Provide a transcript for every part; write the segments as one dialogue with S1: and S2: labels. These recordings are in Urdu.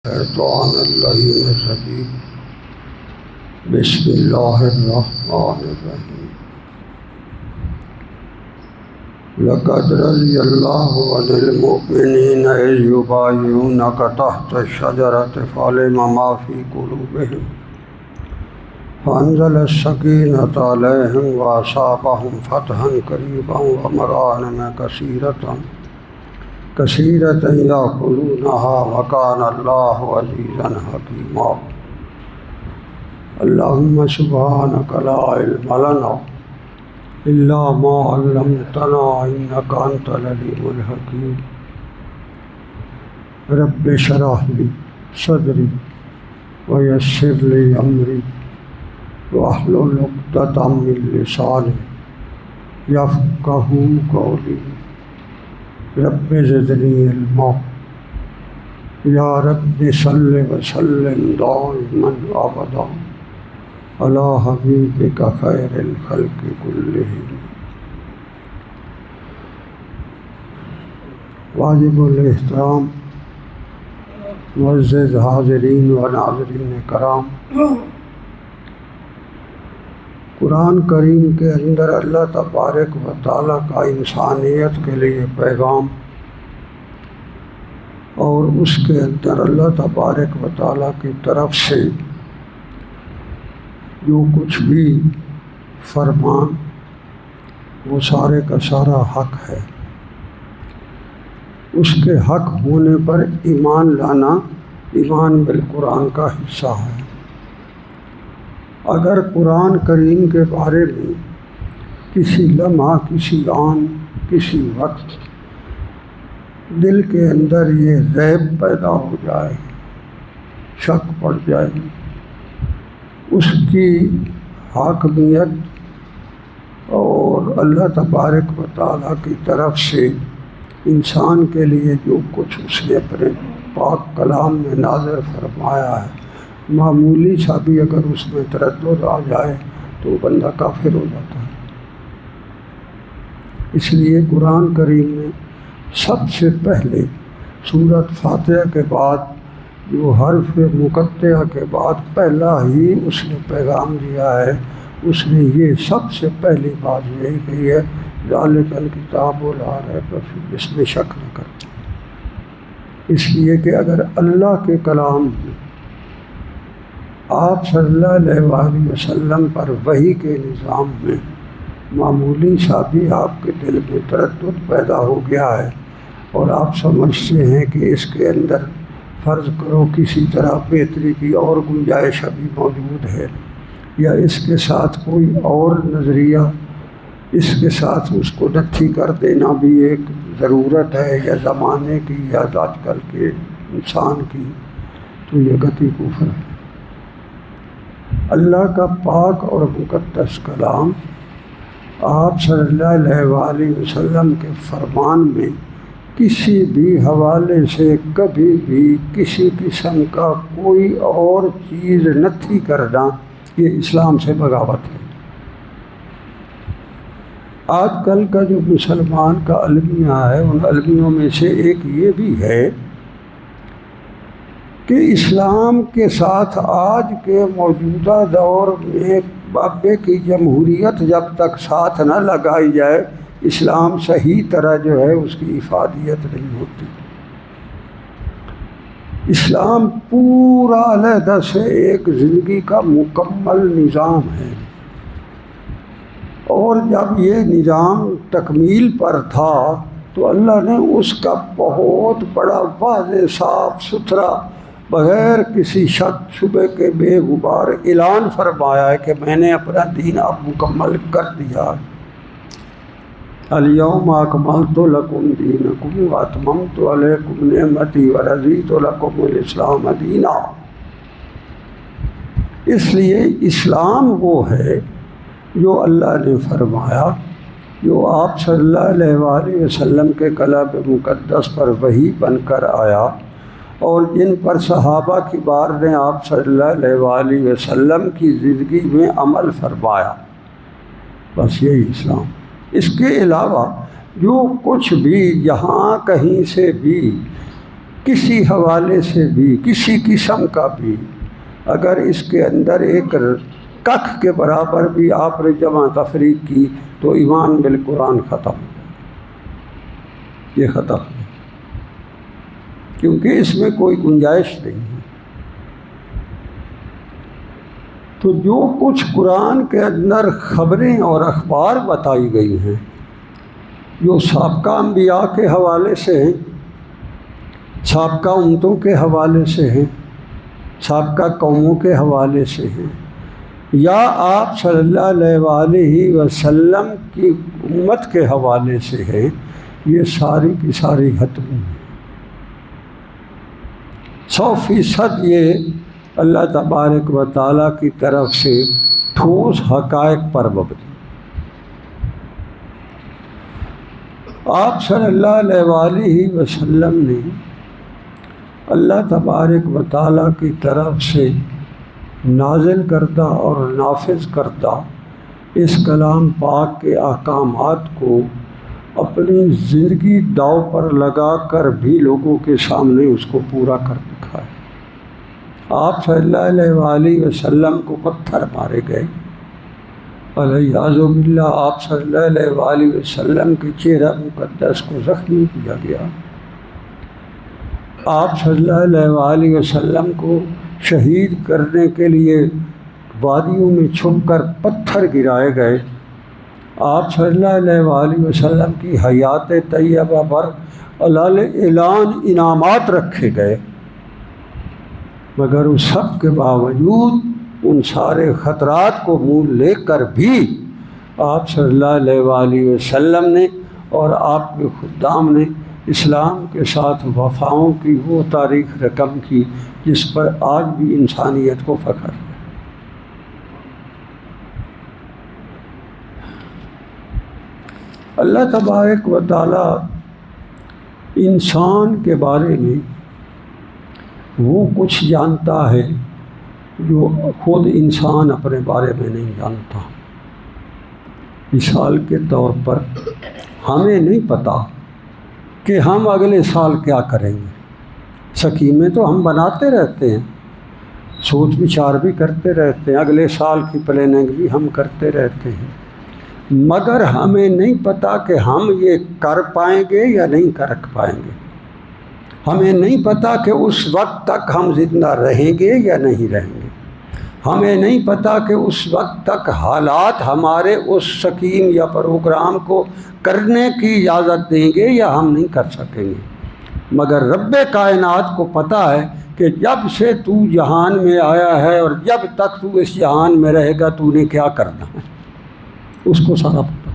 S1: الشیطان اللعین الرجیم بسم اللہ الرحمن الرحیم لقد رضی اللہ عن المؤمنین اذ یبایعونک تحت الشجرۃ فعلم ما فی قلوبہم فانزل السکینۃ علیہم واصابہم فتحا قریبا ومغانم کثیرۃ یأخذونها وکان اللہ عزیزا حکیما اللہم سبحانک لا علم لنا الا ما علمتنا انک انت العلیم الحکیم رب اشرح لی صدری ویسر لی امری واحلل عقدۃ من لسانی یفقہوا قولی رب زدنی علما یا رب صل وسلم دائما ابدا علی حبیبک خیر الخلق کلہم۔ واجب الاحترام معزز حاضرین و ناظرین کرام، قرآن کریم کے اندر اللہ تبارک و تعالیٰ کا انسانیت کے لیے پیغام، اور اس کے اندر اللہ تبارک و تعالیٰ کی طرف سے جو کچھ بھی فرمان وہ سارے کا سارا حق ہے۔ اس کے حق ہونے پر ایمان لانا ایمان بالقرآن کا حصہ ہے۔ اگر قرآن کریم کے بارے میں کسی لمحہ، کسی آن، کسی وقت دل کے اندر یہ ریب پیدا ہو جائے، شک پڑ جائے، اس کی حاکمیت اور اللہ تبارک و تعالیٰ کی طرف سے انسان کے لیے جو کچھ اس نے اپنے پاک کلام میں نازل فرمایا ہے، معمولی سا بھی اگر اس میں تردد آ جائے تو بندہ کافر ہو جاتا ہے۔ اس لیے قرآن کریم میں سب سے پہلے سورۃ فاتحہ کے بعد جو حرف مقطعہ کے بعد پہلا ہی اس نے پیغام دیا ہے، اس نے یہ سب سے پہلی بات یہی کہی ہے، ذالک الکتاب لا ریب فیہ، اس میں شک نہ کرو۔ اس لیے کہ اگر اللہ کے کلام میں آپ صلی اللہ علیہ وآلہ وسلم پر وحی کے نظام میں معمولی سا بھی آپ کے دل میں تردد پیدا ہو گیا ہے اور آپ سمجھتے ہیں کہ اس کے اندر فرض کرو کسی طرح بہتری کی اور گنجائش ابھی موجود ہے، یا اس کے ساتھ کوئی اور نظریہ، اس کے ساتھ اس کو نتھی کر دینا بھی ایک ضرورت ہے، یا زمانے کی یا آج کل کے انسان کی، تو یہ قطعی کفر ہے۔ اللہ کا پاک اور مقدس کلام آپ صلی اللہ علیہ وآلہ وسلم کے فرمان میں کسی بھی حوالے سے کبھی بھی کسی قسم کا کوئی اور چیز نتھی کرنا، یہ اسلام سے بغاوت ہے۔ آج کل کا جو مسلمان کا المیہ ہے، ان المیوں میں سے ایک یہ بھی ہے کہ اسلام کے ساتھ آج کے موجودہ دور میں بابے کی جمہوریت جب تک ساتھ نہ لگائی جائے، اسلام صحیح طرح جو ہے اس کی افادیت نہیں ہوتی۔ اسلام پورا علیحدہ سے ایک زندگی کا مکمل نظام ہے، اور جب یہ نظام تکمیل پر تھا تو اللہ نے اس کا بہت بڑا واضح صاف ستھرا بغیر کسی شک شبہ کے بے غبار اعلان فرمایا ہے کہ میں نے اپنا دین اب مکمل کر دیا۔ الیوم اکملت لکم دینکم واتممت علیکم نعمتی ورضیت لکم الاسلام دینا۔ اس لیے اسلام وہ ہے جو اللہ نے فرمایا، جو آپ صلی اللہ علیہ وآلہ وسلم کے کلام مقدس پر وحی بن کر آیا، اور جن پر صحابہ کبار نے آپ صلی اللہ علیہ وآلہ وسلم کی زندگی میں عمل فرمایا، بس یہی اسلام۔ اس کے علاوہ جو کچھ بھی یہاں کہیں سے بھی کسی حوالے سے بھی کسی قسم کا بھی اگر اس کے اندر ایک ککھ کے برابر بھی آپ نے جمع تفریق کی تو ایمان بالقرآن ختم، یہ ختم ہے، کیونکہ اس میں کوئی گنجائش نہیں ہے۔ تو جو کچھ قرآن کے اندر خبریں اور اخبار بتائی گئی ہیں جو سابقہ انبیاء کے حوالے سے ہیں، سابقہ امتوں کے حوالے سے ہیں، سابقہ قوموں کے حوالے سے ہیں، یا آپ صلی اللہ علیہ وآلہ وسلم کی امت کے حوالے سے ہیں، یہ ساری کی ساری حتمی ہیں۔ 100% یہ اللہ تبارک و تعالیٰ کی طرف سے ٹھوس حقائق پر مبنی۔ آپ صلی اللہ علیہ وآلہ وسلم نے اللہ تبارک و تعالیٰ کی طرف سے نازل کردہ اور نافذ کردہ اس کلام پاک کے احکامات کو اپنی زندگی داؤ پر لگا کر بھی لوگوں کے سامنے اس کو پورا کر دکھایا۔ آپ صلی اللہ علیہ وآلہ وسلم کو پتھر مارے گئے، والعیاذ باللہ آپ صلی اللہ علیہ وآلہ وسلم کے چہرہ مقدس کو زخمی کیا گیا، آپ صلی اللہ علیہ وآلہ وسلم کو شہید کرنے کے لیے وادیوں میں چھپ کر پتھر گرائے گئے، آپ صلی اللہ علیہ وآلہ وسلم کی حیات طیبہ پر اعلان انعامات رکھے گئے، مگر اس سب کے باوجود ان سارے خطرات کو منہ لے کر بھی آپ صلی اللہ علیہ وآلہ وسلم نے اور آپ کے خدام نے اسلام کے ساتھ وفاؤں کی وہ تاریخ رقم کی جس پر آج بھی انسانیت کو فخر ہے۔ اللہ تبارک و تعالی انسان کے بارے میں وہ کچھ جانتا ہے جو خود انسان اپنے بارے میں نہیں جانتا۔ مثال کے طور پر ہمیں نہیں پتہ کہ ہم اگلے سال کیا کریں گے، سکیمیں تو ہم بناتے رہتے ہیں، سوچ بچار بھی کرتے رہتے ہیں، اگلے سال کی پلاننگ بھی ہم کرتے رہتے ہیں، مگر ہمیں نہیں پتہ کہ ہم یہ کر پائیں گے یا نہیں کر پائیں گے، ہمیں نہیں پتہ کہ اس وقت تک ہم زندہ رہیں گے یا نہیں رہیں گے، ہمیں نہیں پتہ کہ اس وقت تک حالات ہمارے اس سکیم یا پروگرام کو کرنے کی اجازت دیں گے یا ہم نہیں کر سکیں گے، مگر رب کائنات کو پتہ ہے کہ جب سے تو جہان میں آیا ہے اور جب تک تو اس جہان میں رہے گا تو نے کیا کرنا ہے، اس کو سارا پتہ۔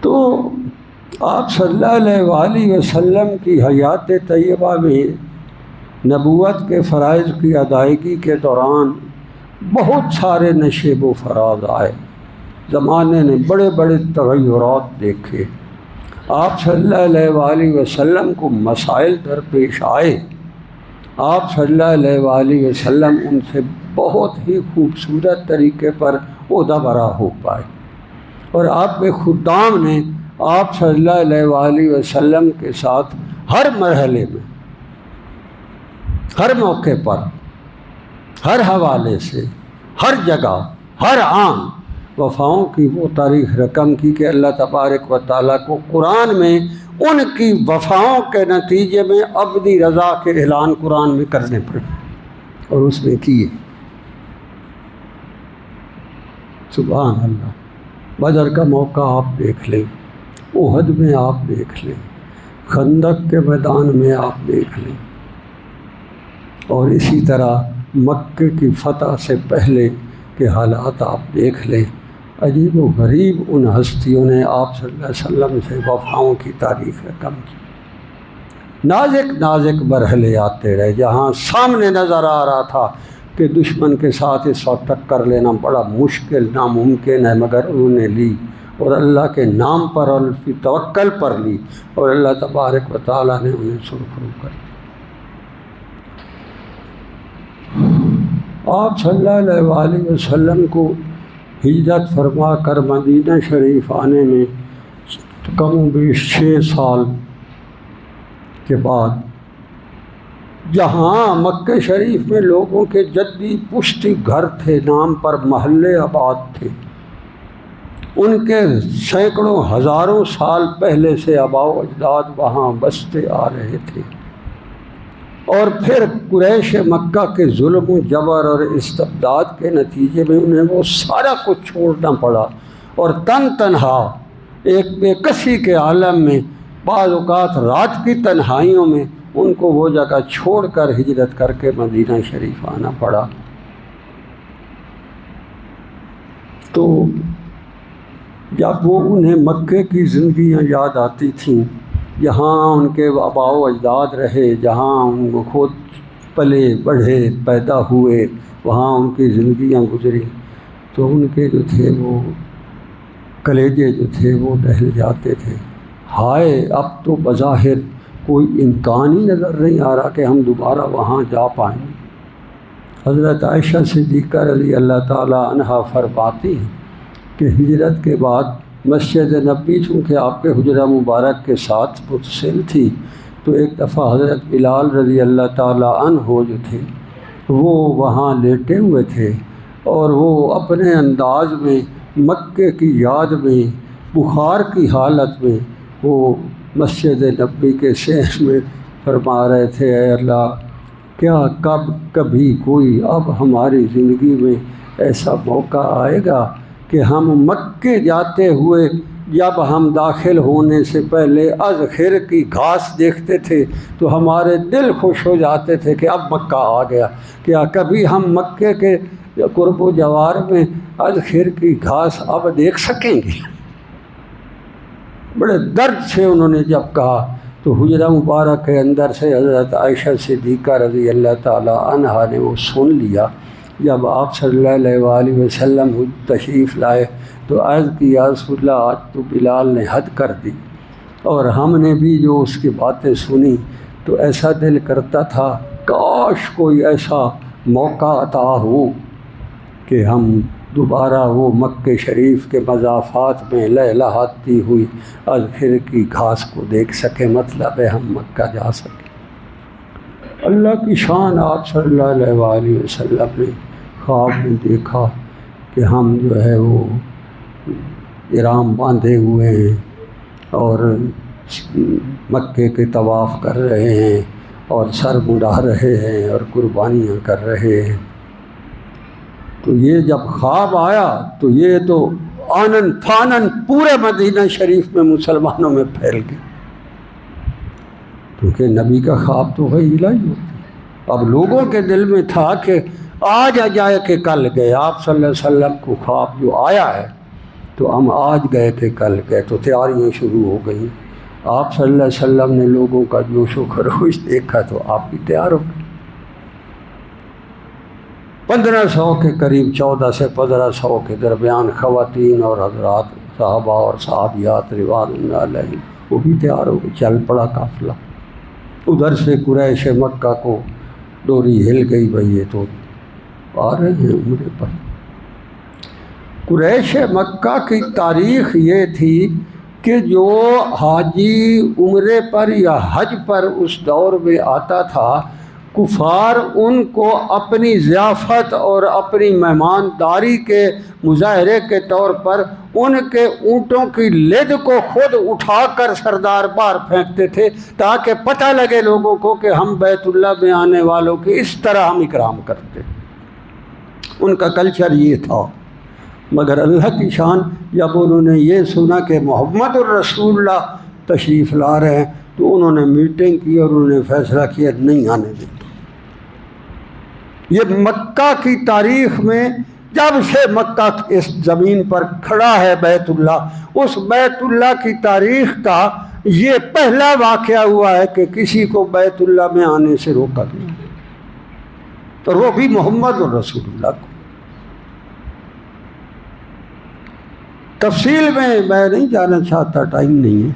S1: تو آپ صلی اللہ علیہ وآلہ وسلم کی حیات طیبہ میں نبوت کے فرائض کی ادائیگی کے دوران بہت سارے نشیب و فراز آئے، زمانے نے بڑے بڑے تغیرات دیکھے، آپ صلی اللہ علیہ وآلہ وسلم کو مسائل درپیش آئے، آپ صلی اللہ علیہ وآلہ وسلم ان سے بہت ہی خوبصورت طریقے پر عہدہ برا ہو پائے، اور آپ کے خدام نے آپ صلی اللہ علیہ وآلہ وسلم کے ساتھ ہر مرحلے میں، ہر موقع پر، ہر حوالے سے، ہر جگہ، ہر آن وفاؤں کی وہ تاریخ رقم کی کہ اللہ تبارک و تعالیٰ کو قرآن میں ان کی وفاؤں کے نتیجے میں ابدی رضا کے اعلان قرآن میں کرنے پڑے، اور اس نے کیے۔ سبحان اللہ۔ بدر کا موقع آپ دیکھ لیں، احد میں آپ دیکھ لیں، خندق کے میدان میں آپ دیکھ لیں، اور اسی طرح مکے کی فتح سے پہلے کے حالات آپ دیکھ لیں۔ عجیب و غریب ان ہستیوں نے آپ صلی اللہ علیہ وسلم سے وفاؤں کی تعریف رقم کی۔ نازک نازک مرحلے آتے رہے، جہاں سامنے نظر آ رہا تھا کہ دشمن کے ساتھ اس وقت ٹکر لینا بڑا مشکل، ناممکن ہے، مگر انہوں نے لی، اور اللہ کے نام پر اور اس کی توکل پر لی، اور اللہ تبارک و تعالیٰ نے انہیں سرخرو کر دیا۔ آپ صلی اللہ علیہ وآلہ وسلم کو ہجرت فرما کر مدینہ شریف آنے میں تو کم و بیش 6 سال کے بعد جہاں مکہ شریف میں لوگوں کے جدی پشتی گھر تھے، نام پر محلے آباد تھے، ان کے سینکڑوں ہزاروں سال پہلے سے آباء و اجداد وہاں بستے آ رہے تھے، اور پھر قریش مکہ کے ظلم و جبر اور استبداد کے نتیجے میں انہیں وہ سارا کچھ چھوڑنا پڑا، اور تنہا ایک بے کسی کے عالم میں بعض اوقات رات کی تنہائیوں میں ان کو وہ جگہ چھوڑ کر ہجرت کر کے مدینہ شریف آنا پڑا۔ تو جب وہ انہیں مکے کی زندگیاں یاد آتی تھیں، جہاں ان کے آباء و اجداد رہے، جہاں ان کو خود پلے بڑھے پیدا ہوئے، وہاں ان کی زندگیاں گزری، تو ان کے جو تھے وہ کلیجے جو تھے وہ دہل جاتے تھے۔ ہائے، اب تو بظاہر کوئی امکان ہی نظر نہیں آ رہا کہ ہم دوبارہ وہاں جا پائیں۔ حضرت عائشہ صدیقہ رضی اللہ تعالیٰ عنہا فرماتی ہیں کہ ہجرت کے بعد مسجد نبوی چونکہ آپ کے حجرہ مبارک کے ساتھ متصل تھی، تو ایک دفعہ حضرت بلال رضی اللہ تعالیٰ عنہ جو تھے وہ وہاں لیٹے ہوئے تھے، اور وہ اپنے انداز میں مکے کی یاد میں بخار کی حالت میں وہ مسجد نبوی کے صحن میں فرما رہے تھے، اے اللہ، کیا کبھی کوئی اب ہماری زندگی میں ایسا موقع آئے گا کہ ہم مکے جاتے ہوئے جب ہم داخل ہونے سے پہلے از خیر کی گھاس دیکھتے تھے تو ہمارے دل خوش ہو جاتے تھے کہ اب مکہ آ گیا، کیا کبھی ہم مکے کے قرب و جوار میں از خیر کی گھاس اب دیکھ سکیں گے؟ بڑے درد سے انہوں نے جب کہا تو حجرہ مبارک کے اندر سے حضرت عائشہ صدیقہ رضی اللہ تعالیٰ عنہا نے وہ سن لیا۔ جب آپ صلی اللہ علیہ وآلہ وسلم تشریف لائے تو عرض کی، یا رسول اللہ، آج تو بلال نے حد کر دی، اور ہم نے بھی جو اس کی باتیں سنی تو ایسا دل کرتا تھا کاش کوئی ایسا موقع عطا ہو کہ ہم دوبارہ وہ مکہ شریف کے مضافات میں لہلہاتی ہوئی اذخر کی گھاس کو دیکھ سکیں، مطلب ہے ہم مکہ جا سکیں۔ اللہ کی شان، آپ صلی اللہ علیہ وآلہ وسلم نے خواب میں دیکھا کہ ہم جو ہے وہ احرام باندھے ہوئے ہیں اور مکے کے طواف کر رہے ہیں اور سر مڈا رہے ہیں اور قربانیاں کر رہے ہیں۔ تو یہ جب خواب آیا تو یہ تو آنن فانن پورے مدینہ شریف میں مسلمانوں میں پھیل گئی، کیونکہ نبی کا خواب تو وہی الہی ہوتا۔ اب لوگوں کے دل میں تھا کہ آج جائے کہ کل گئے، آپ صلی اللہ علیہ وسلم کو خواب جو آیا ہے تو ہم آج گئے کہ کل گئے، تو تیاریاں شروع ہو گئیں۔ آپ صلی اللہ علیہ وسلم نے لوگوں کا جوش و خروش دیکھا تو آپ بھی تیار ہو گئے۔ 1500 کے قریب، 1400 سے 1500 کے درمیان خواتین اور حضرات، صحابہ اور صحابیات رضوان اللہ علیہم وہ بھی تیار ہو گئے۔ چل پڑا قافلہ، ادھر سے قریش مکہ کو ڈوری ہل گئی، بھئی یہ تو آ رہے ہیں عمرے پر۔ قریش مکہ کی تاریخ یہ تھی کہ جو حاجی عمرے پر یا حج پر اس دور میں آتا تھا، کفار ان کو اپنی ضیافت اور اپنی مہمانداری کے مظاہرے کے طور پر ان کے اونٹوں کی لد کو خود اٹھا کر سردار بار پھینکتے تھے تاکہ پتہ لگے لوگوں کو کہ ہم بیت اللہ میں آنے والوں کی اس طرح ہم اکرام کرتے۔ ان کا کلچر یہ تھا۔ مگر اللہ کی شان، جب انہوں نے یہ سنا کہ محمد الرسول اللہ تشریف لا رہے ہیں تو انہوں نے میٹنگ کی اور انہوں نے فیصلہ کیا نہیں آنے دیں۔ یہ مکہ کی تاریخ میں جب سے مکہ اس زمین پر کھڑا ہے بیت اللہ، اس بیت اللہ کی تاریخ کا یہ پہلا واقعہ ہوا ہے کہ کسی کو بیت اللہ میں آنے سے روکا گیا، اور وہ بھی محمد الرسول اللہ کو۔ تفصیل میں نہیں جانا چاہتا، ٹائم نہیں ہے،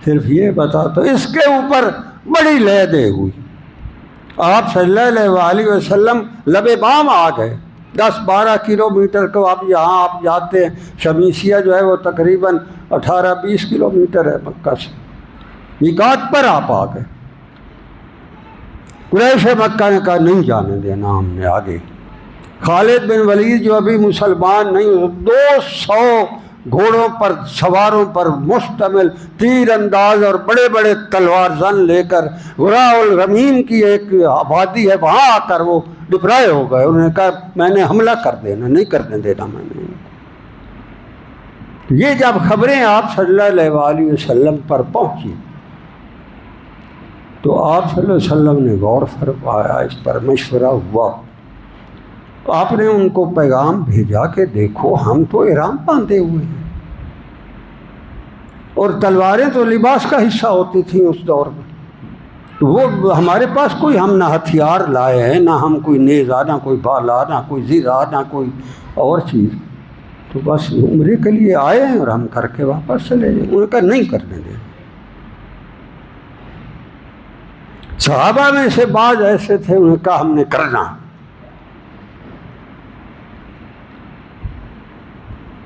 S1: صرف یہ بتا تو اس کے اوپر بڑی لے دے ہوئی۔ آپ صلی اللہ علیہ وآلہ وسلم لب بام آ گئے 10-12 کلومیٹر کو آپ یہاں آپ جاتے ہیں، شمیسیہ جو ہے وہ تقریباً 18-20 کلومیٹر ہے مکہ سے، میقات پر آپ آ گئے۔ قریش مکہ نے کہا نہیں جانے دینا ہم نے آگے۔ خالد بن ولید جو ابھی مسلمان نہیں، 200 گھوڑوں پر سواروں پر مشتمل تیر انداز اور بڑے بڑے تلوار زن لے کر غراء الغمیم کی ایک آبادی ہے وہاں آ کر وہ ڈپرائے ہو گئے۔ انہوں نے کہا میں نے حملہ کر دینا، نہیں کرنے دینا میں نے۔ یہ جب خبریں آپ صلی اللہ علیہ وسلم پر پہنچی تو آپ صلی اللہ علیہ وسلم نے غور فرمایا، اس پر مشورہ ہوا۔ آپ نے ان کو پیغام بھیجا کہ دیکھو ہم تو احرام باندھے ہوئے ہیں، اور تلواریں تو لباس کا حصہ ہوتی تھیں اس دور میں، وہ ہمارے پاس کوئی ہم نہ ہتھیار لائے ہیں، نہ ہم کوئی نیزہ، نہ کوئی بالا، نہ کوئی زرہ، نہ کوئی اور چیز، تو بس عمرے کے لیے آئے ہیں اور ہم کر کے واپس چلے جائیں۔ انہوں نے کہا نہیں کرنے دیں۔ صحابہ میں سے بعض ایسے تھے، انہوں نے کہا ہم نے کرنا۔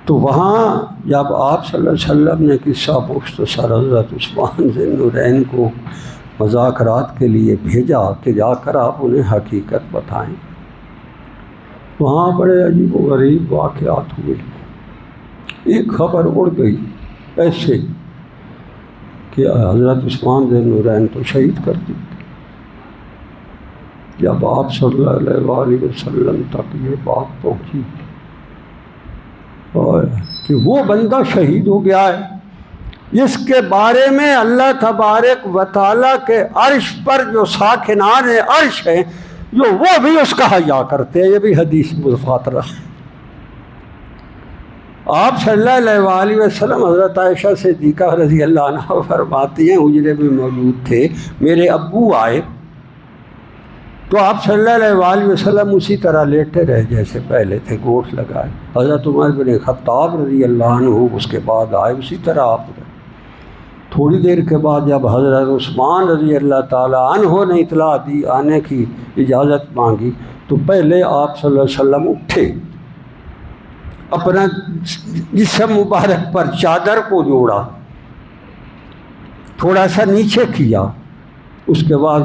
S1: تو وہاں جب آپ صلی اللہ علیہ وسلم نے قصہ مختصر حضرت عثمان ذی النورین کو مذاکرات کے لیے بھیجا کہ جا کر آپ انہیں حقیقت بتائیں، وہاں بڑے عجیب و غریب واقعات ہوئے۔ ایک خبر اڑ گئی ایسے کہ حضرت عثمان ذی النورین تو شہید کر دی۔ جب آپ صلی اللہ علیہ وسلم تک یہ بات پہنچی کہ وہ بندہ شہید ہو گیا ہے جس کے بارے میں اللہ تبارک و تعالیٰ کے عرش پر جو ساکنان عرش ہیں جو وہ بھی اس کا حیا کرتے ہیں، یہ بھی حدیث متواترہ ہے۔ آپ صلی اللہ علیہ وسلم، حضرت عائشہ صدیقہ رضی اللہ عنہ فرماتی ہیں حجرے میں موجود تھے، میرے ابو آئے تو آپ صلی اللہ علیہ وسلم اسی طرح لیٹے رہے جیسے پہلے تھے، گوٹھ لگائے۔ حضرت عمر بن خطاب رضی اللہ عنہ اس کے بعد آئے، اسی طرح آپ رہے۔ تھوڑی دیر کے بعد جب حضرت عثمان رضی اللہ تعالیٰ عنہ نے اطلاع دی، آنے کی اجازت مانگی، تو پہلے آپ صلی اللہ علیہ وسلم اٹھے، اپنا جسم مبارک پر چادر کو جوڑا، تھوڑا سا نیچے کیا، اس کے بعد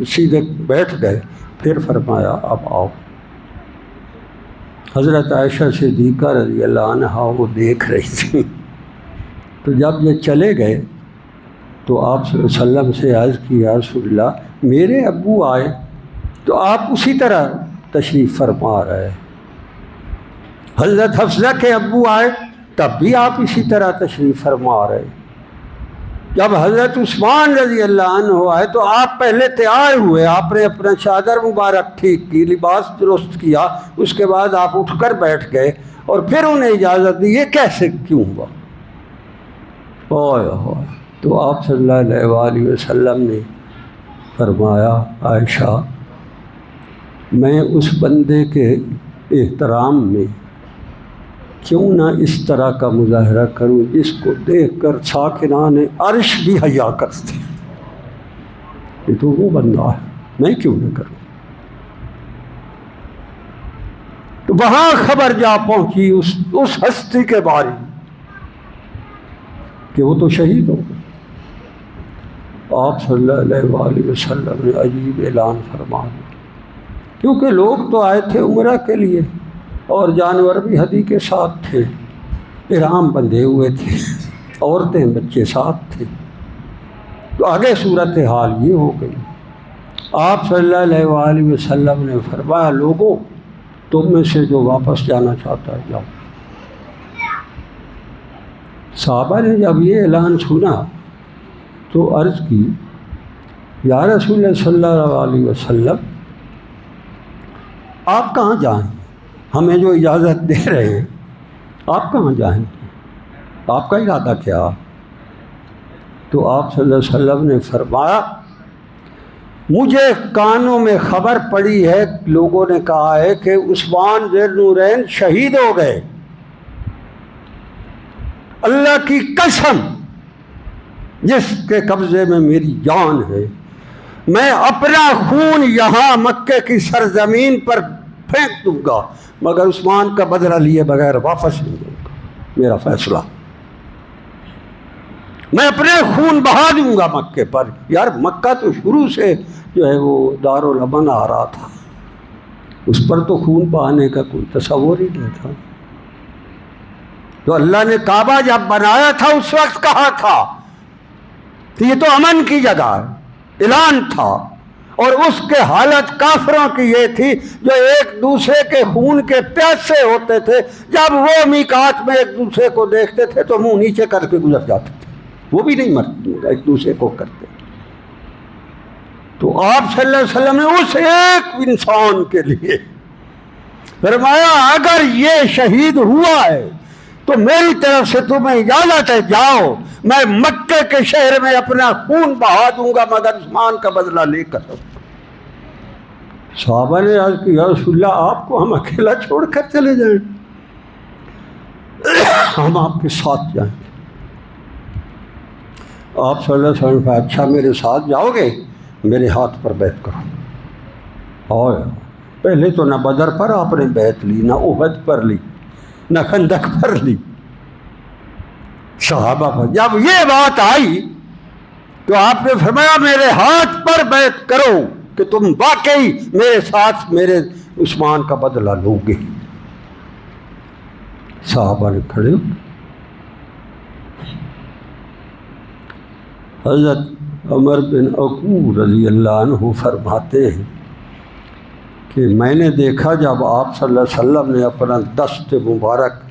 S1: سیدھے بیٹھ گئے، پھر فرمایا اب آؤ۔ حضرت عائشہ صدیقہ رضی اللہ عنہ وہ دیکھ رہی تھی، تو جب یہ چلے گئے تو آپ صلی اللہ علیہ وسلم سے عرض کی یا رسول اللہ میرے ابو آئے تو آپ اسی طرح تشریف فرما رہے، حضرت حفصہ کے ابو آئے تب بھی آپ اسی طرح تشریف فرما رہے، جب حضرت عثمان رضی اللہ عنہ آئے تو آپ پہلے تیار ہوئے، آپ نے اپنا چادر مبارک ٹھیک کی، لباس درست کیا، اس کے بعد آپ اٹھ کر بیٹھ گئے اور پھر انہیں اجازت دی، یہ کیسے کیوں ہوا؟ تو آپ صلی اللہ علیہ وسلم نے فرمایا عائشہ میں اس بندے کے احترام میں کیوں نہ اس طرح کا مظاہرہ کروں جس کو دیکھ کر ساکنان عرش بھی حیا کرتے ہیں، یہ تو وہ بندہ ہے، میں کیوں نہ کروں؟ تو وہاں خبر جا پہنچی اس ہستی کے بارے میں کہ وہ تو شہید ہو گئے۔ آپ صلی اللہ علیہ وسلم نے عجیب اعلان فرما دیا، کیونکہ لوگ تو آئے تھے عمرہ کے لیے اور جانور بھی ہدی کے ساتھ تھے، احرام بندھے ہوئے تھے، عورتیں بچے ساتھ تھے، تو آگے صورتحال یہ ہو گئی۔ آپ صلی اللہ علیہ وسلم نے فرمایا لوگوں تم میں سے جو واپس جانا چاہتا ہے جاؤ۔ صحابہ نے جب یہ اعلان سنا تو عرض کی یا رسول اللہ صلی اللہ علیہ وسلم آپ کہاں جائیں؟ ہمیں جو اجازت دے رہے ہیں آپ کہاں جائیں؟ آپ کا ارادہ کیا؟ تو آپ صلی اللہ علیہ وسلم نے فرمایا مجھے کانوں میں خبر پڑی ہے، لوگوں نے کہا ہے کہ عثمان ذی النورین شہید ہو گئے، اللہ کی قسم جس کے قبضے میں میری جان ہے، میں اپنا خون یہاں مکے کی سرزمین پر پھینک دوں گا مگر عثمان کا بدلہ لیے بغیر واپس نہیں دوں گا، میرا فیصلہ، میں اپنے خون بہا دوں گا مکے پر۔ یار مکہ تو شروع سے جو ہے وہ دارالامن آ رہا تھا، اس پر تو خون بہانے کا کوئی تصور ہی نہیں تھا۔ تو اللہ نے کعبہ جب بنایا تھا اس وقت کہا تھا کہ یہ تو امن کی جگہ ہے، اعلان تھا، اور اس کے حالت کافروں کی یہ تھی جو ایک دوسرے کے خون کے پیاسے ہوتے تھے، جب وہ میقات میں ایک دوسرے کو دیکھتے تھے تو منہ نیچے کر کے گزر جاتے تھے، وہ بھی نہیں مرتے، ایک دوسرے کو کرتے۔ تو آپ صلی اللہ علیہ وسلم نے اس ایک انسان کے لیے فرمایا اگر یہ شہید ہوا ہے تو میری طرف سے تمہیں اجازت ہے، جاؤ، میں مکے کے شہر میں اپنا خون بہا دوں گا مگر عثمان کا بدلہ لے کر۔ صحابہ نے عرض کی یا رسول اللہ آپ کو ہم اکیلا چھوڑ کر چلے جائیں؟ ہم آپ کے ساتھ جائیں۔ آپ صلی اللہ علیہ وسلم نے اچھا میرے ساتھ جاؤ گے، میرے ہاتھ پر بیعت کرو۔ اور پہلے تو نہ بدر پر آپ نے بیعت لی، نہ احد پر لی، نہ خندق پر لی، صحابہ پر جب یہ بات آئی تو آپ نے فرمایا میرے ہاتھ پر بیعت کرو کہ تم واقعی میرے ساتھ میرے عثمان کا بدلہ لو گے۔ صحابہ نے کھڑے ہو، حضرت عمر بن عقو رضی اللہ عنہ فرماتے ہیں کہ میں نے دیکھا جب آپ صلی اللہ علیہ وسلم نے اپنا دست مبارک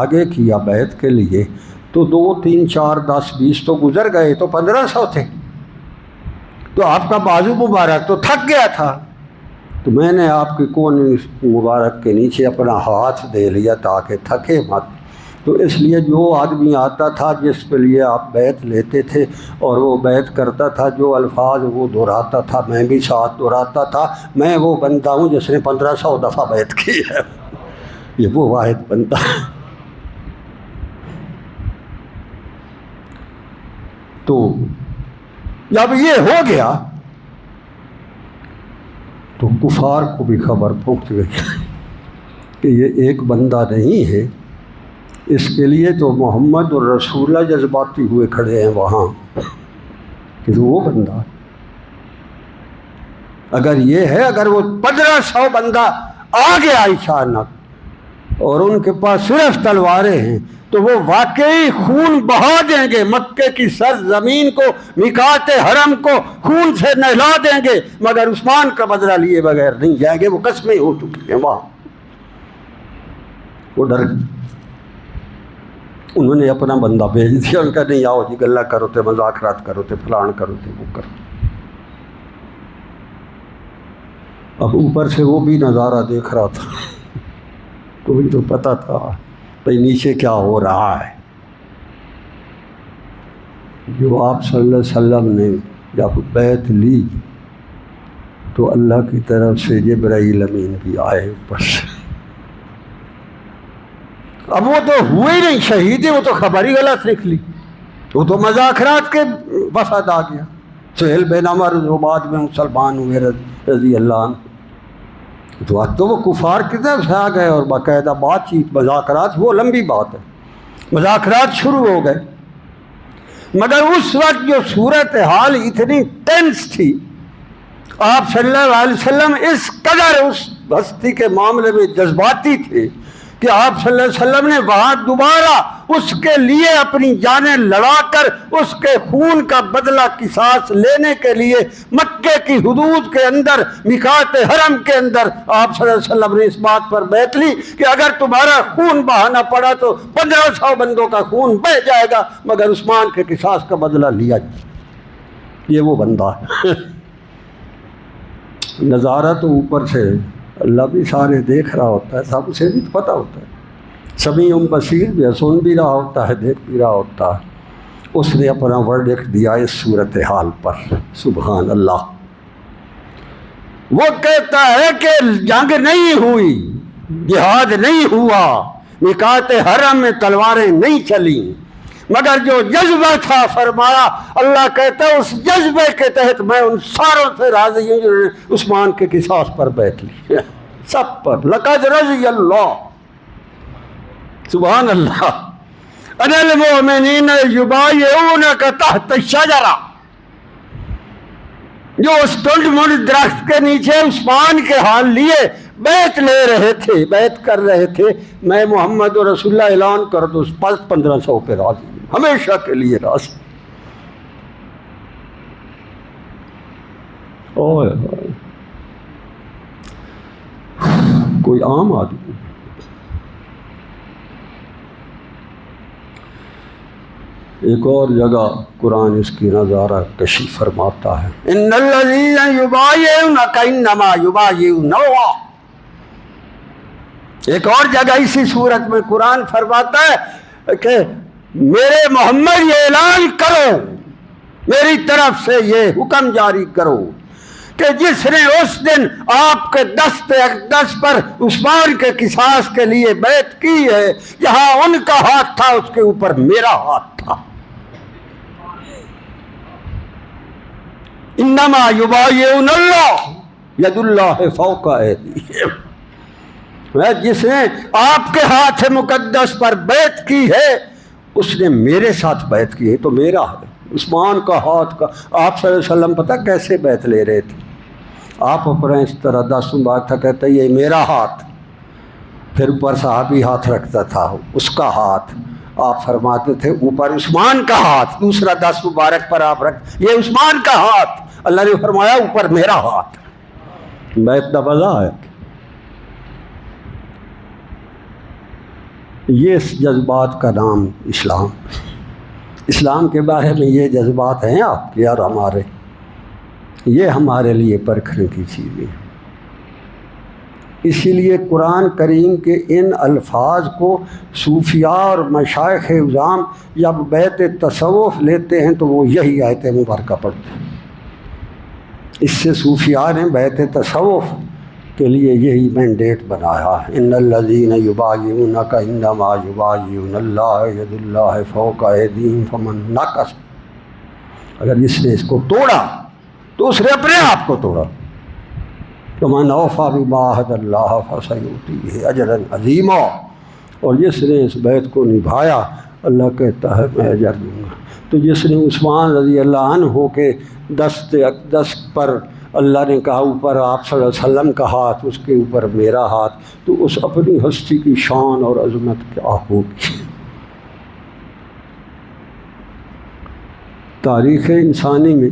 S1: آگے کیا بیعت کے لیے تو 2 3 4 10 20 تو گزر گئے، تو 1500 تھے، تو آپ کا بازو مبارک تو تھک گیا تھا، تو میں نے آپ کے کون مبارک کے نیچے اپنا ہاتھ دے لیا تاکہ تھکے مت۔ تو اس لیے جو آدمی آتا تھا جس کے لیے آپ بیعت لیتے تھے اور وہ بیعت کرتا تھا، جو الفاظ وہ دہراتا تھا میں بھی ساتھ دہراتا تھا، میں وہ بندہ ہوں جس نے 1500 دفعہ بیعت کی ہے، یہ وہ واحد بندہ۔ تو جب یہ ہو گیا تو کفار کو بھی خبر پہنچ گئی کہ یہ ایک بندہ نہیں ہے، اس کے لیے تو محمد اور رسول اللہ جذباتی ہوئے کھڑے ہیں وہاں کہ وہ بندہ اگر یہ ہے، اگر وہ 1500 بندہ آ گیا اچانک اور ان کے پاس صرف تلواریں ہیں تو وہ واقعی خون بہا دیں گے، مکے کی سرزمین کو، میقات حرم کو خون سے نہلا دیں گے مگر عثمان کا بدلہ لیے بغیر نہیں جائیں گے، وہ قسمیں ہو چکی ہیں وہاں۔ وہ ڈر گئے، انہوں نے اپنا بندہ بھیج دیا، ان کا نہیں آؤ جی گلہ کرو تے، مذاکرات کرو تے، فلان کرو تے، وہ کرو۔ اب اوپر سے وہ بھی نظارہ دیکھ رہا تھا، تو بھی تو پتہ تھا بھئی نیچے کیا ہو رہا ہے۔ جو آپ صلی اللہ علیہ وسلم نے جب بیعت لی تو اللہ کی طرف سے جبرائیل امین بھی آئے اوپر سے۔ اب وہ تو ہوئے ہی نہیں شہید، وہ تو خبر ہی غلط لکھ لی، وہ تو مذاکرات کے وفد آ گیا۔ سہیل بن عمر جو بعد میں مسلمان ہوئے رضی اللہ عنہ، تو اب تو وہ کفار کی طرف سے آ گئے اور باقاعدہ بات چیت، مذاکرات، وہ لمبی بات ہے، مذاکرات شروع ہو گئے۔ مگر اس وقت جو صورتحال اتنی ٹینس تھی، آپ صلی اللہ علیہ وسلم اس قدر اس ہستی کے معاملے میں جذباتی تھے کہ آپ صلی اللہ علیہ وسلم نے وہاں دوبارہ اس کے لیے اپنی جانیں لڑا کر اس کے خون کا بدلہ قصاص لینے کے لیے مکے کی حدود کے اندر، میقات حرم کے اندر آپ صلی اللہ علیہ وسلم نے اس بات پر بیعت لی کہ اگر تمہارا خون بہانا پڑا تو 1500 بندوں کا خون بہہ جائے گا مگر عثمان کے قصاص کا بدلہ لیا جائے۔ یہ وہ بندہ ہے۔ نظارہ تو اوپر سے اللہ بھی سارے دیکھ رہا ہوتا ہے، سب اسے بھی پتہ ہوتا ہے، سمیع بصیر بھی سن بھی رہا ہوتا ہے، دیکھ بھی رہا ہوتا ہے۔ اس نے اپنا ورڈکٹ دیا اس صورتحال پر، سبحان اللہ۔ وہ کہتا ہے کہ جنگ نہیں ہوئی، جہاد نہیں ہوا، میقات حرم میں تلواریں نہیں چلیں، مگر جو جذبہ تھا، فرمایا اللہ کہتا ہے اس جذبے کے تحت میں ان ساروں سے راضی ہوں جنہوں نے عثمان کے قصاص پر بیعت لی۔ سب پر. لقد رضی اللہ، سبحان اللہ، ان المؤمنین یبایعونک تحت الشجرہ، جو اس ٹنڈ منڈ درخت کے نیچے عثمان کے حال لیے بیعت لے رہے تھے، بیعت کر رہے تھے. میں محمد و رسول اللہ اعلان کر دو 1500 پہ راضی ہوں، ہمیشہ کے لیے راضی. اوہ کوئی عام آدمی. ایک اور جگہ قرآن اس کی نظارہ کشی فرماتا ہے، ان الذین یبایعونک انما یبایعون اللہ. ایک اور جگہ اسی صورت میں قرآن فرماتا ہے کہ میرے محمد یہ اعلان کرو، میری طرف سے یہ حکم جاری کرو کہ جس نے اس دن آپ کے دست اقدس پر عثمان کے قصاص کے لیے بیعت کی ہے، جہاں ان کا ہاتھ تھا اس کے اوپر میرا ہاتھ تھا. انما یبایعون اللہ ید اللہ فوق ایدیہم. جس نے آپ کے ہاتھ مقدس پر بیعت کی ہے اس نے میرے ساتھ بیعت کی ہے، تو میرا ہے. عثمان کا ہاتھ کا آپ صلی اللہ علیہ وسلم پتہ کیسے بیعت لے رہے تھے؟ آپ اپنے اس طرح دست بات تھا، کہتے یہ میرا ہاتھ، پھر اوپر صحابی ہاتھ رکھتا تھا، اس کا ہاتھ آپ فرماتے تھے، اوپر عثمان کا ہاتھ، دوسرا دست مبارک پر آپ رکھ، یہ عثمان کا ہاتھ. اللہ نے فرمایا اوپر میرا ہاتھ. بیعت کا مزہ ہے. یہ جذبات کا نام اسلام. اسلام کے بارے میں یہ جذبات ہیں آپ کے اور ہمارے، یہ ہمارے لیے پرکھنے کی چیزیں. اسی لیے قرآن کریم کے ان الفاظ کو صوفیاء اور مشائخ اعظام جب بیعت تصوف لیتے ہیں تو وہ یہی آیت مبارکہ پڑھتے ہیں. اس سے صوفیاء نے بیعت تصوف کے لیے یہی مینڈیٹ بنایا ہے، ان الذین یبایعونک انما یبایعون اللہ ید اللہ فوق ایدیہم فمن نکث. اگر جس نے اس کو توڑا تو اس نے اپنے آپ کو توڑا. فمن اوفی بما عہد اللہ فسیؤتیہ اجرا عظیما. اور جس نے اس بیعت کو نبھایا اللہ کہتا ہے میں اجر دوں گا. تو جس نے عثمان رضی اللہ عنہ کے دست اقدس پر اللہ نے کہا اوپر آپ صلی اللہ علیہ وسلم کا ہاتھ، اس کے اوپر میرا ہاتھ، تو اس اپنی ہستی کی شان اور عظمت کیا ہوگی. تاریخ انسانی میں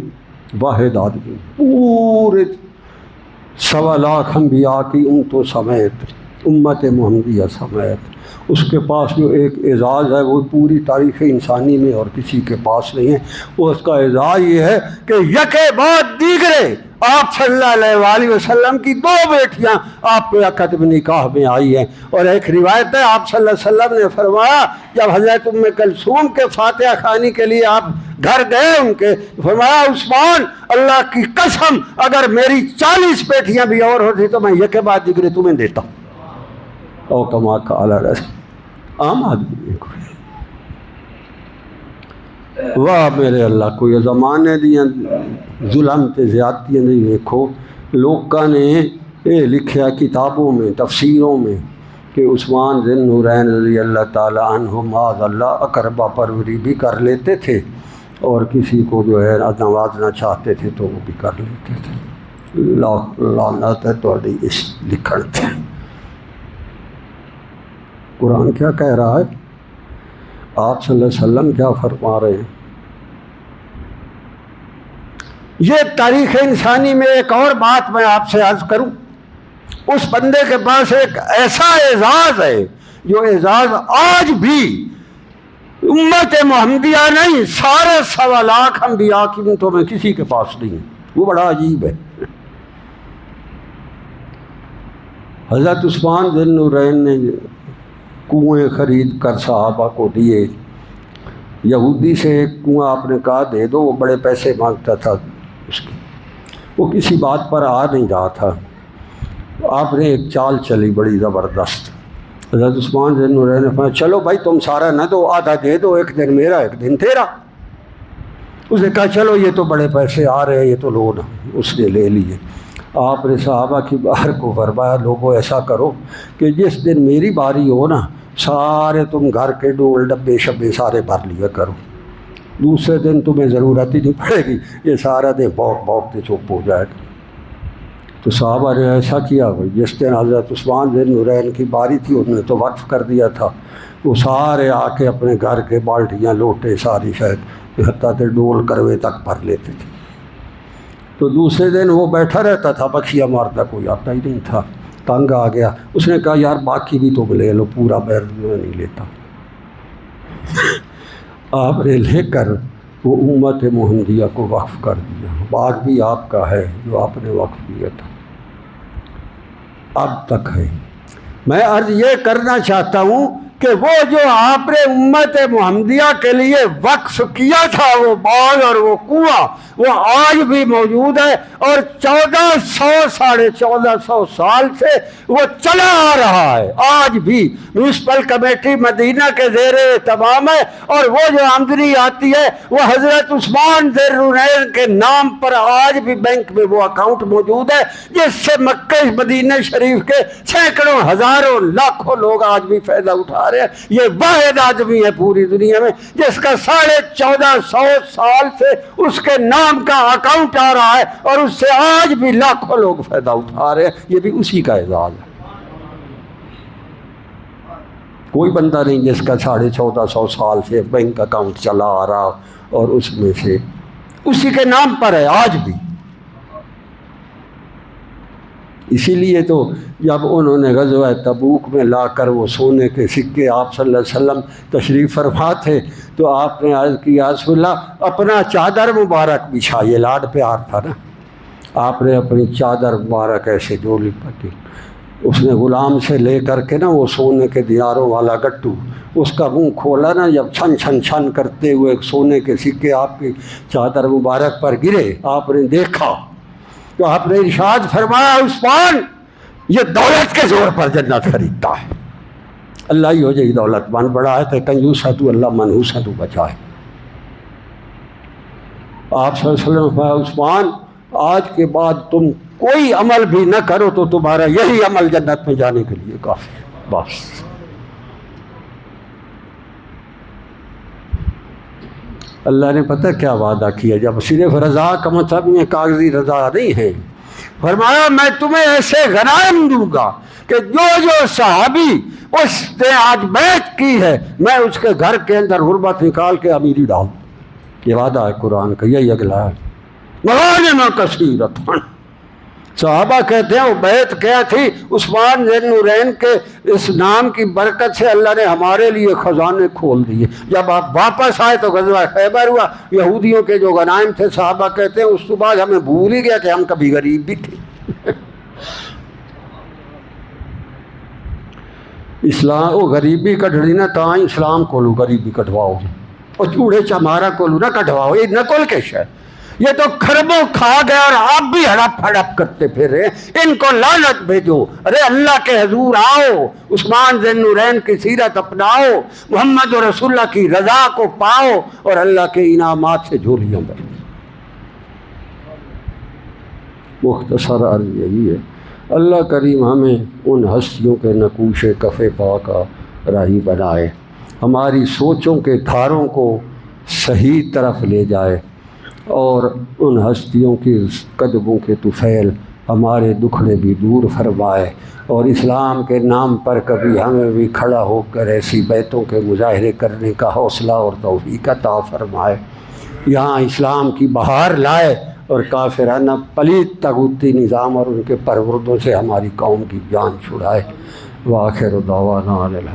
S1: واحد آدمی پورے 1.25 لاکھ انبیاء کی امتوں سمیت، امت محمدیہ سمیت، اس کے پاس جو ایک اعزاز ہے وہ پوری تاریخ انسانی میں اور کسی کے پاس نہیں ہے. وہ اس کا اعزاز یہ ہے کہ یکے بعد دیگرے آپ صلی اللہ علیہ وسلم کی 2 بیٹیاں آپ کے عقد نکاح میں آئی ہیں. اور ایک روایت ہے آپ صلی اللہ علیہ وسلم نے فرمایا جب حضرت ام کلثوم کے فاتحہ خوانی کے لیے آپ گھر گئے ان کے، فرمایا عثمان اللہ کی قسم اگر میری 40 بیٹیاں بھی اور ہوتی تو میں یکے بعد دیگرے تمہیں دیتا. او کما قال رسول. عام آدمی کو واہ میرے اللہ کو یہ زمانے دیاں ظلم تے زیادتیاں نہیں ویکھو. لوکاں نے یہ لکھیا کتابوں میں تفسیروں میں کہ عثمان ذی النورین رضی اللہ تعالی عنہ معاذ اللہ اقربا پروری بھی کر لیتے تھے اور کسی کو جو ہے نوازنا چاہتے تھے تو وہ بھی کر لیتے تھے. لعنت ہے تہاڈی اس لکھن تے. قرآن کیا کہہ رہا ہے، آپ صلی اللہ علیہ وسلم کیا فرما رہے ہیں. یہ تاریخ انسانی میں ایک اور بات میں آپ سے عرض کروں، اس بندے کے پاس ایک ایسا اعزاز ہے جو اعزاز آج بھی امت محمدیہ نہیں، سارے 1.25 لاکھ انبیاء کی امتوں میں کسی کے پاس نہیں. وہ بڑا عجیب ہے. حضرت عثمان ذی النورین نے کنویں خرید کر صحابہ کو دیے. یہودی سے ایک کنواں آپ نے کہا دے دو، وہ بڑے پیسے مانگتا تھا اس کی، وہ کسی بات پر آ نہیں رہا تھا. آپ نے ایک چال چلی بڑی زبردست. حضرت عثمان ذی النورین نے فرمایا چلو بھائی تم سارا نہ دو، آدھا دے دو، ایک دن میرا ایک دن تیرا. اس نے کہا چلو یہ تو بڑے پیسے آ رہے ہیں یہ تو لو نا. اس نے لے لیے. آپ نے صحابہ کی بار کو فرمایا لوگوں ایسا کرو کہ جس دن میری باری ہو نا سارے تم گھر کے ڈول ڈبے شبے سارے بھر لیا کرو، دوسرے دن تمہیں ضرورت ہی نہیں پڑے گی، یہ سارا دن بھوک بھوکتے چپ ہو جائے گا۔ تو صحابہ نے ایسا کیا بھائی، جس دن حضرت عثمان ذی النورین کی باری تھی انہوں نے تو وقف کر دیا تھا، وہ سارے آ کے اپنے گھر کے بالٹیاں لوٹے ساری شاید حتیٰ کہ ڈول کروے تک بھر لیتے تھے۔ تو دوسرے دن وہ بیٹھا رہتا تھا، بخشیہ مارتا کوئی آتا ہی نہیں تھا، تنگ آ گیا، اس نے کہا یار باقی بھی تم لے لو، پورا میں نہیں لیتا۔ آپ نے لے کر وہ امت محمدیہ کو وقف کر دیا، باغ بھی آپ کا ہے جو آپ نے وقف کیا تھا، اب تک ہے۔ میں عرض یہ کرنا چاہتا ہوں کہ وہ جو آپ نے امت محمدیہ کے لیے وقف کیا تھا وہ باغ اور وہ کنواں، وہ آج بھی موجود ہے، اور 1400 سال سے وہ چلا آ رہا ہے، آج بھی میونسپل کمیٹی مدینہ کے زیر اہتمام ہے، اور وہ جو آمدنی آتی ہے وہ حضرت عثمان ذی النورین کے نام پر آج بھی بینک میں وہ اکاؤنٹ موجود ہے، جس سے مکہ مدینہ شریف کے سینکڑوں ہزاروں لاکھوں لوگ آج بھی فائدہ اٹھا رہے ہیں۔ یہ واحد آدمی ہے پوری دنیا میں جس کا 1450 سال سے اس کے نام کا اکاؤنٹ آ رہا ہے، اور اس سے آج بھی لاکھوں لوگ فائدہ اٹھا رہے ہیں، یہ بھی اسی کا اعزاز ہے۔ کوئی بندہ نہیں جس کا 1450 سال سے بینک اکاؤنٹ چلا آ رہا اور اس میں سے اسی کے نام پر ہے آج بھی۔ اسی لیے تو جب انہوں نے غزوہ تبوک میں لا کر وہ سونے کے سکے آپ صلی اللہ علیہ وسلم تشریف فرما تھے تو آپ نے عرض کی یا رسول اللہ اپنا چادر مبارک بچھائیے، لاڈ پیار تھا نا، آپ نے اپنی چادر مبارک ایسے جو لپٹی، اس نے غلام سے لے کر کے نا وہ سونے کے دیناروں والا گٹو، اس کا منہ کھولا نا، جب چھن چھن چھن کرتے ہوئے سونے کے سکے آپ کی چادر مبارک پر گرے، آپ نے دیکھا تو آپ نے ارشاد فرمایا عثمان یہ دولت کے زور پر جنت خریدتا ہے، اللہ ہی ہو جائے دولت مند، بڑا ہے تو کنجوسا تو اللہ منحوسا تو بچائے۔ آپ صلی اللہ علیہ وسلم فرمایا عثمان آج کے بعد تم کوئی عمل بھی نہ کرو تو تمہارا یہی عمل جنت میں جانے کے لیے کافی ہے، بس۔ اللہ نے پتہ کیا وعدہ کیا، جب صرف رضا کا مطلب یہ کاغذی رضا نہیں ہے، فرمایا میں تمہیں ایسے غنائم دوں گا کہ جو جو صحابی اس نے آج بیعت کی ہے میں اس کے گھر کے اندر غربت نکال کے امیری ڈال دوں۔ یہ وعدہ ہے قرآن کا، یہی اگلا ہے۔ مغانم کثیرۃ، صحابہ کہتے ہیں وہ بیعت کیا تھی عثمان ذی النورین کے اس نام کی برکت سے اللہ نے ہمارے لیے خزانے کھول دیے۔ جب آپ واپس آئے تو غزوہ خیبر ہوا، یہودیوں کے جو غنائم تھے صحابہ کہتے ہیں اس کے بعد ہمیں بھول ہی گیا کہ ہم کبھی غریب بھی تھے۔ اسلام وہ غریبی کٹڑی نہ تاں اسلام کو لو غریبی کٹواؤ گے، اور چوڑے چمارا کو لو نہ کٹواؤ، یہ نقل کش ہے، یہ تو کھربوں کھا گئے اور آپ بھی ہڑپ ہڑپ کرتے پھر رہے، ان کو لعنت بھیجو۔ ارے اللہ کے حضور آؤ، عثمان ذی النورین کی سیرت اپناؤ، محمد رسول اللہ کی رضا کو پاؤ اور اللہ کے انعامات سے جھولیاں بھرو۔ مختصر عرض یہی ہے، اللہ کریم ہمیں ان ہستیوں کے نقوش کف پا کا راہی بنائے، ہماری سوچوں کے دھاروں کو صحیح طرف لے جائے، اور ان ہستیوں کی قدموں کے طفیل ہمارے دکھڑے بھی دور فرمائے، اور اسلام کے نام پر کبھی ہمیں بھی کھڑا ہو کر ایسی بیتوں کے مظاہرے کرنے کا حوصلہ اور توفیق عطا فرمائے، یہاں اسلام کی بہار لائے اور کافرانہ پلیت طاغوتی نظام اور ان کے پروردوں سے ہماری قوم کی جان چھڑائے۔ وآخر دعوانا الحمد